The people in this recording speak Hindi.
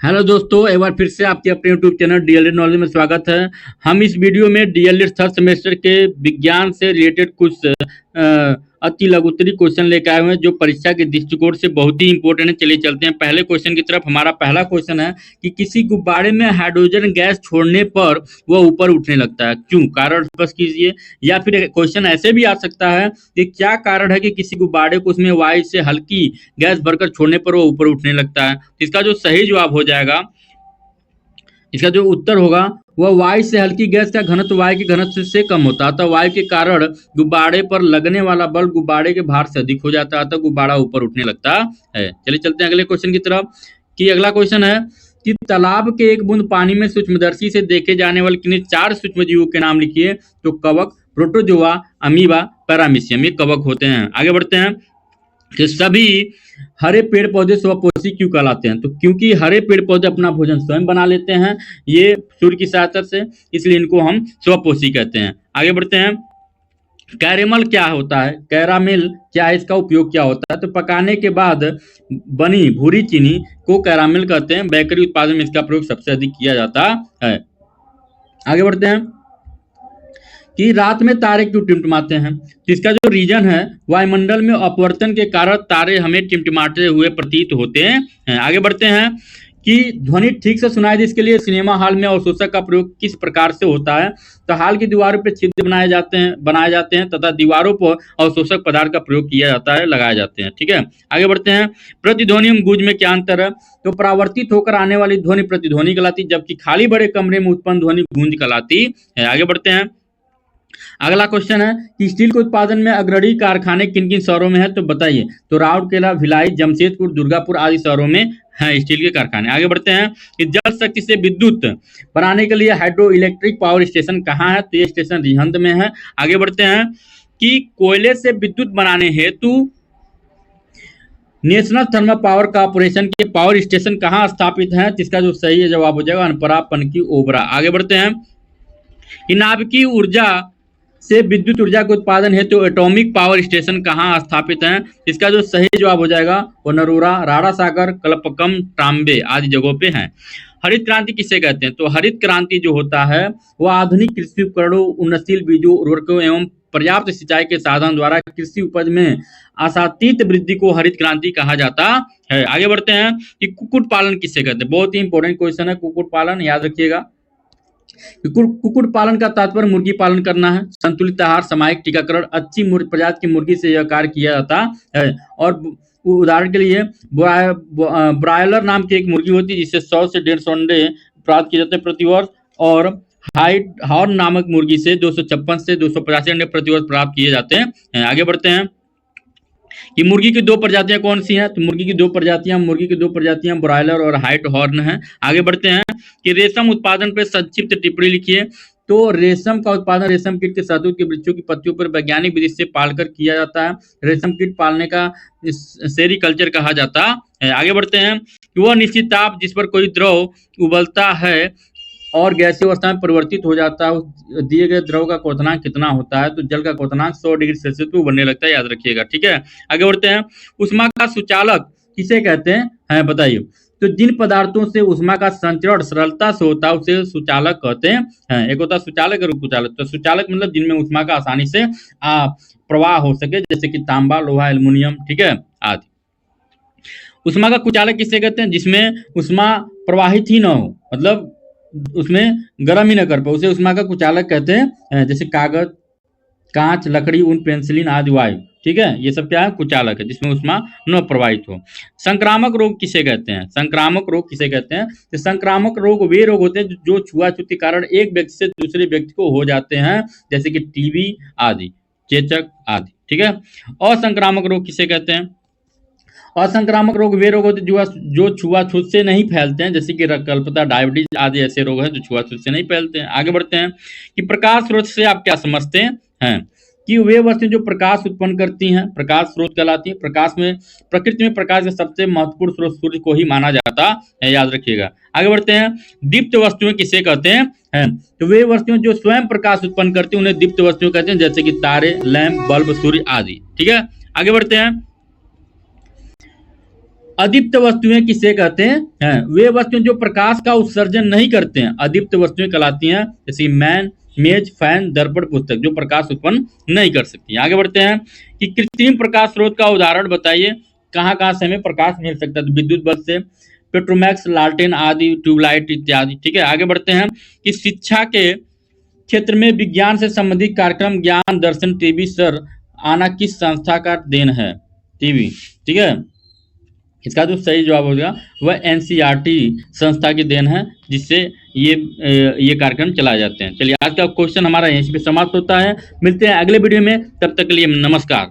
हेलो दोस्तों, एक बार फिर से आपके अपने यूट्यूब चैनल डीएलएड नॉलेज में स्वागत है। हम इस वीडियो में डीएलएड थर्ड सेमेस्टर के विज्ञान से रिलेटेड कुछ अति लघुत्तरी क्वेश्चन लेकर आए हुए हैं जो परीक्षा के दृष्टिकोण से बहुत ही इंपॉर्टेंट है। चलिए चलते हैं पहले क्वेश्चन की तरफ। हमारा पहला क्वेश्चन है कि किसी गुब्बारे में हाइड्रोजन गैस छोड़ने पर वह ऊपर उठने लगता है, क्यों? कारण स्पष्ट कीजिए। या फिर क्वेश्चन ऐसे भी आ सकता है कि क्या कारण है कि किसी गुब्बारे को उसमें वायु से हल्की गैस भरकर छोड़ने पर वो ऊपर उठने लगता है। इसका जो सही जवाब हो जाएगा, इसका जो उत्तर होगा वह वायु से हल्की गैस का घनत्व वायु के घनत्व से कम होता है, अतः वायु के कारण गुब्बारे पर लगने वाला बल गुब्बारे के भार से अधिक हो जाता है, अतः गुब्बारा ऊपर उठने लगता है। चलिए चलते हैं अगले क्वेश्चन की तरफ। कि अगला क्वेश्चन है कि तालाब के एक बूंद पानी में सूक्ष्मदर्शी से देखे जाने वाले किन्हीं 4 सूक्ष्म जीवों के नाम लिखिए। तो कवक, प्रोटोजोआ, अमीबा, पैरामीशियम, ये कवक होते हैं। आगे बढ़ते हैं कि सभी हरे पेड़ पौधे स्वपोषी क्यों कहलाते हैं? तो क्योंकि हरे पेड़ पौधे अपना भोजन स्वयं बना लेते हैं, ये सूर्य की सहायता से, इसलिए इनको हम स्वपोषी कहते हैं। आगे बढ़ते हैं। कैरेमल क्या होता है? कैरामेल क्या है? इसका उपयोग क्या होता है? तो पकाने के बाद बनी भूरी चीनी को कैरामेल कहते हैं। बेकरी उत्पादन में इसका प्रयोग सबसे अधिक किया जाता है। आगे बढ़ते हैं कि रात में तारे क्यों टिमटिमाते हैं? तो इसका जो रीजन है, वायुमंडल में अपवर्तन के कारण तारे हमें टिमटिमाते हुए प्रतीत होते हैं। आगे बढ़ते हैं कि ध्वनि ठीक से सुनाई दे, इसके लिए सिनेमा हॉल में अवशोषक का प्रयोग किस प्रकार से होता है? तो हॉल की दीवारों पर छिद्र बनाए जाते हैं तथा दीवारों पर अवशोषक पदार्थ का प्रयोग किया जाता है, लगाए जाते हैं। ठीक है, आगे बढ़ते हैं। प्रतिध्वनि एवं गूंज में क्या अंतर है? तो परावर्तित होकर आने वाली ध्वनि प्रतिध्वनि कहलाती, जबकि खाली बड़े कमरे में उत्पन्न ध्वनि गूंज कहलाती है। आगे बढ़ते हैं। अगला क्वेश्चन है कि स्टील के उत्पादन में अग्रणी कारखाने किन किन शहरों में है? तो बताइए। तो राउरकेला, भिलाई, जमशेदपुर, दुर्गापुर आदि शहरों में हैं स्टील के कारखाने। आगे बढ़ते हैं कि जल शक्ति से विद्युत बनाने के लिए हाइड्रो इलेक्ट्रिक पावर स्टेशन कहाँ है? तो ये स्टेशन रिहंद में है। आगे बढ़ते हैं कि कोयले से विद्युत बनाने हेतु नेशनल थर्मल पावर कॉर्पोरेशन के पावर स्टेशन कहाँ स्थापित है? जिसका जो सही जवाब हो जाएगा अनपरा, पनकी, ओबरा। आगे बढ़ते हैं कि नाभिकीय ऊर्जा से विद्युत ऊर्जा के उत्पादन हेतु तो एटॉमिक पावर स्टेशन कहाँ स्थापित हैं? इसका जो सही जवाब हो जाएगा वो नरोरा, राड़ा सागर, कलपकम, ट्राम्बे आदि जगहों पे हैं। हरित क्रांति किसे कहते हैं? तो हरित क्रांति जो होता है वह आधुनिक कृषि उपकरणों, उन्नतशील बीजों, उर्वरकों एवं पर्याप्त सिंचाई के साधन द्वारा कृषि उपज में आशातीत वृद्धि को हरित क्रांति कहा जाता है। आगे बढ़ते हैं कि कुक्कुट पालन किसे कहते हैं? बहुत ही इंपॉर्टेंट क्वेश्चन है कुक्कुट पालन, याद रखिएगा। कुक्कुट पालन का तात्पर्य मुर्गी पालन करना है। संतुलित आहार, सामयिक टीकाकरण, अच्छी प्रजाति की मुर्गी से यह कार्य किया जाता है। और उदाहरण के लिए ब्रायलर नाम की एक मुर्गी होती है जिससे 100 से 150 अंडे प्राप्त किए जाते हैं प्रति वर्ष, और हाइट हॉर्न नामक मुर्गी से 256 से 285 अंडे प्रति वर्ष प्राप्त किए जाते हैं। आगे बढ़ते हैं कि मुर्गी की 2 प्रजातियां कौन सी हैं? तो मुर्गी की 2 प्रजातियां ब्रायलर और हाइट हॉर्न है। आगे बढ़ते हैं कि रेशम उत्पादन पर संक्षिप्त टिप्पणी लिखिए। तो रेशम का उत्पादन रेशम कीट के शहतूत के वृक्षों की पत्तियों पर वैज्ञानिक विधि से पालकर किया जाता है। रेशम कीट पालने का सेरीकल्चर कहा जाता है। आगे बढ़ते हैं कि वह निश्चित ताप जिस पर कोई द्रव उबलता है और गैसीय अवस्था में परिवर्तित हो जाता है, दिए गए द्रव का क्वथनांक कितना होता है? तो जल का क्वथनांक 100 डिग्री सेल्सियस पे बनने लगता है, याद रखिएगा। ठीक है, आगे बढ़ते हैं। ऊष्मा का सुचालक किसे कहते हैं? बताइए। तो जिन पदार्थों से ऊष्मा का संचरण सरलता से होता है उसे सुचालक कहते हैं। एक होता है सुचालक और कुचालक। तो सुचालक मतलब जिनमें ऊष्मा का आसानी से प्रवाह हो सके, जैसे कि तांबा, लोहा, एल्युमिनियम, ठीक है, आदि। ऊष्मा का कुचालक किसे कहते हैं? जिसमें ऊष्मा प्रवाहित ही ना हो, मतलब उसमें गर्म ही न कर पाए, उसे ऊष्मा का कुचालक कहते हैं। जैसे कागज, कांच, लकड़ी, ऊन, पेंसिलिन आदि वायु, ठीक है, ये सब क्या है? कुचालक है, जिसमें ऊष्मा न प्रवाहित हो। संक्रामक रोग किसे कहते हैं? संक्रामक रोग किसे कहते हैं? तो संक्रामक रोग वे रोग होते हैं जो छुआछूत के कारण एक व्यक्ति से दूसरे व्यक्ति को हो जाते हैं, जैसे कि टीबी आदि, चेचक आदि। ठीक है, असंक्रामक रोग किसे कहते हैं? असंक्रामक रोग वे रोग होते हैं जो छुआछूत से नहीं फैलते हैं, जैसे कि रक्तअल्पता, डायबिटीज आदि ऐसे रोग हैं जो छुआछूत से नहीं फैलते हैं। आगे बढ़ते हैं कि प्रकाश स्रोत से आप क्या समझते हैं? कि वे वस्तुएं जो प्रकाश उत्पन्न करती हैं प्रकाश स्रोत कहलाती हैं। प्रकाश में प्रकृति में प्रकाश का सबसे महत्वपूर्ण स्रोत सूर्य को ही माना जाता है, याद रखिएगा। आगे बढ़ते हैं। दीप्त वस्तुएं किसे कहते हैं? तो वे वस्तुएं जो स्वयं प्रकाश उत्पन्न करती हैं उन्हें दीप्त वस्तुएं कहते हैं, जैसे कि तारे, लैंप, बल्ब, सूर्य आदि। ठीक है, आगे बढ़ते हैं। अदीप्त वस्तुएं किसे कहते हैं? वे वस्तुएं जो प्रकाश का उत्सर्जन नहीं करते हैं, अदीप्त वस्तुएं कहलाती हैं। जैसे मेज, फैन, दर्पण, पुस्तक, जो प्रकाश उत्पन्न नहीं कर सकती। आगे बढ़ते हैं कि कृत्रिम प्रकाश स्रोत का उदाहरण बताइए। कहाँ कहाँ से हमें प्रकाश मिल सकता है? तो विद्युत बल्ब से, पेट्रोमैक्स, लालटेन आदि, ट्यूबलाइट इत्यादि। ठीक है, आगे बढ़ते हैं कि शिक्षा के क्षेत्र में विज्ञान से संबंधित कार्यक्रम ज्ञान दर्शन टीवी सर आना किस संस्था का देन है? टीवी। ठीक है, इसका जो सही जवाब होगा वह एनसीईआरटी संस्था की देन है, जिससे ये कार्यक्रम चलाए जाते हैं। चलिए, आज का क्वेश्चन हमारा यहीं पे समाप्त होता है। मिलते हैं अगले वीडियो में, तब तक के लिए नमस्कार।